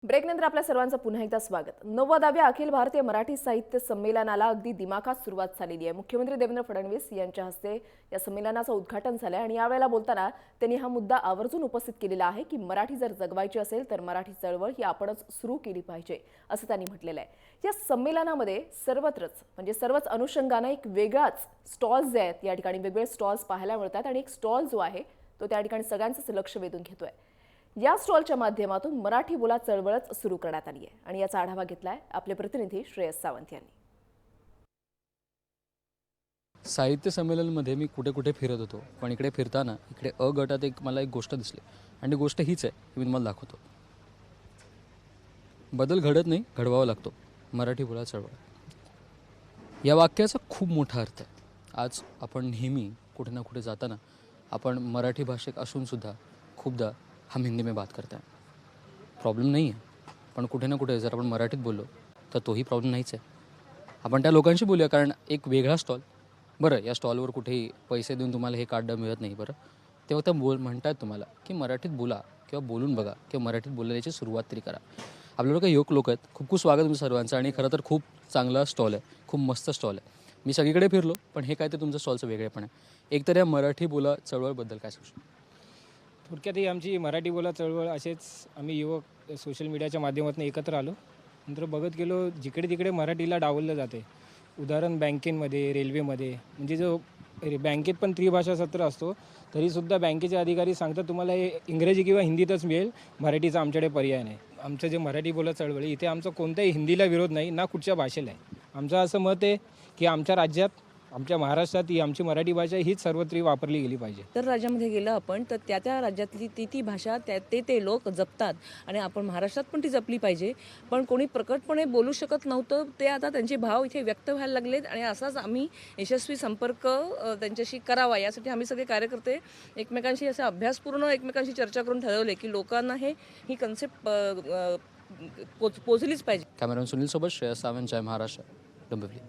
ब्रेकनंतर आपल्या सर्वांचं पुन्हा एकदा स्वागत। 90व्या अखिल भारतीय मराठी साहित्य संमेलनाला अगदी दिमाखात सुरुवात झालेली आहे। मुख्यमंत्री देवेंद्र फडणवीस यांच्या हस्ते या संमेलनाचं उद्घाटन झालं आणि यावेळेला बोलताना त्यांनी हा मुद्दा आवर्जून उपस्थित केलेला आहे की मराठी जर जगवायची असेल तर मराठी चळवळ ही आपणच सुरू केली पाहिजे असं त्यांनी म्हटलेलं आहे। या संमेलनामध्ये सर्वच अनुषंगाने एक वेगळाच स्टॉल्स आहेत, या ठिकाणी वेगवेगळे स्टॉल्स पाहायला मिळतात आणि एक स्टॉल जो आहे तो त्या ठिकाणी सगळ्यांचंच लक्ष वेधून घेतोय। या स्टॉलच्या माध्यमातून मराठी बोला चळवळच सुरू करण्यात आली आहे आणि याचा आढावा घेतलाय आपले प्रतिनिधी श्रेयस सावंत यांनी। साहित्य संमेलनामध्ये मी कुठे कुठे फिरत होतो, पण इकडे फिरताना इकडे अ गटात मला एक गोष्ट दिसली आणि गोष्ट हीच आहे की मी तुम्हाला दाखवतो। बदल घडत नाही, घडवावा लागतो। मराठी बोला चळवळ या वाक्याचा खूप मोठा अर्थ आहे। आज आपण नेहमी कुठे ना कुठे जाताना आपण मराठी भाषिक असून सुद्धा खूपदा हम हिंदी में बात करते हैं। प्रॉब्लेम नहीं है, पण कुठे ना कुठे जर आपण मराठीत बोललो तर तोही प्रॉब्लेम नाहीच आहे। आपण त्या लोकांशी बोलूया, कारण एक वेगळा स्टॉल, बरं या स्टॉलवर कुठेही पैसे देऊन तुम्हाला हे कार्ड मिळत नाही, बरं तेव्हा त्या म्हणतात तुम्हाला की मराठीत बोला किंवा बोलून बघा किंवा मराठीत बोलण्याची सुरुवात तरी करा। आपल्याला काही युवक लोक आहेत, खूप खूप स्वागत तुमचं सर्वांचं। आणि खरं तर खूप चांगला स्टॉल आहे, खूप मस्त स्टॉल आहे। मी सगळीकडे फिरलो, पण हे काय ते तुमचं स्टॉलचं वेगळेपण आहे। एकतर या मराठी बोला चळवळबद्दल काय सांगू? थोडक्यात ही आमची मराठी बोला चळवळ असेच आम्ही युवक सोशल मीडियाच्या माध्यमातून एकत्र आलो। नंतर बघत गेलो जिकडे तिकडे मराठीला डावललं जाते। उदाहरण बँकेमध्ये, रेल्वेमध्ये, म्हणजे जो बँकेत पण त्रिभाषा सत्र असतो तरीसुद्धा बँकेचे अधिकारी सांगतात तुम्हाला हे इंग्रजी किंवा हिंदीतच मिळेल, मराठीचा आमच्याकडे पर्याय नाही। आमचं जे मराठी बोला चळवळी इथे आमचा कोणत्याही हिंदीला विरोध नाही, ना कुठच्या भाषेला आहे। आमचं असं मत आहे की आमच्या राज्यात, आमच्या महाराष्ट्रात ही आमची मराठी भाषा हीच सर्वत्र वापरली गेली पाहिजे। तर राज्यामध्ये गेलं आपण तर त्या राज्यातली ती भाषा ते लोक जपतात आणि आपण महाराष्ट्रात पण ती जपली पाहिजे। पण कोणी प्रकटपणे बोलू शकत नव्हतं, ते आता त्यांचे भाव इथे व्यक्त व्हायला लागलेत आणि असाच आम्ही यशस्वी संपर्क त्यांच्याशी करावा यासाठी आम्ही सगळे कार्यकर्ते एकमेकांशी असा अभ्यासपूर्ण एकमेकांशी चर्चा करून ठरवले की लोकांना ही कन्सेप्ट पोचलीच पाहिजे। कॅमेरामॅन सुनील सोबत श्रेयस सावंत, जय महाराष्ट्र, डोंबिवली।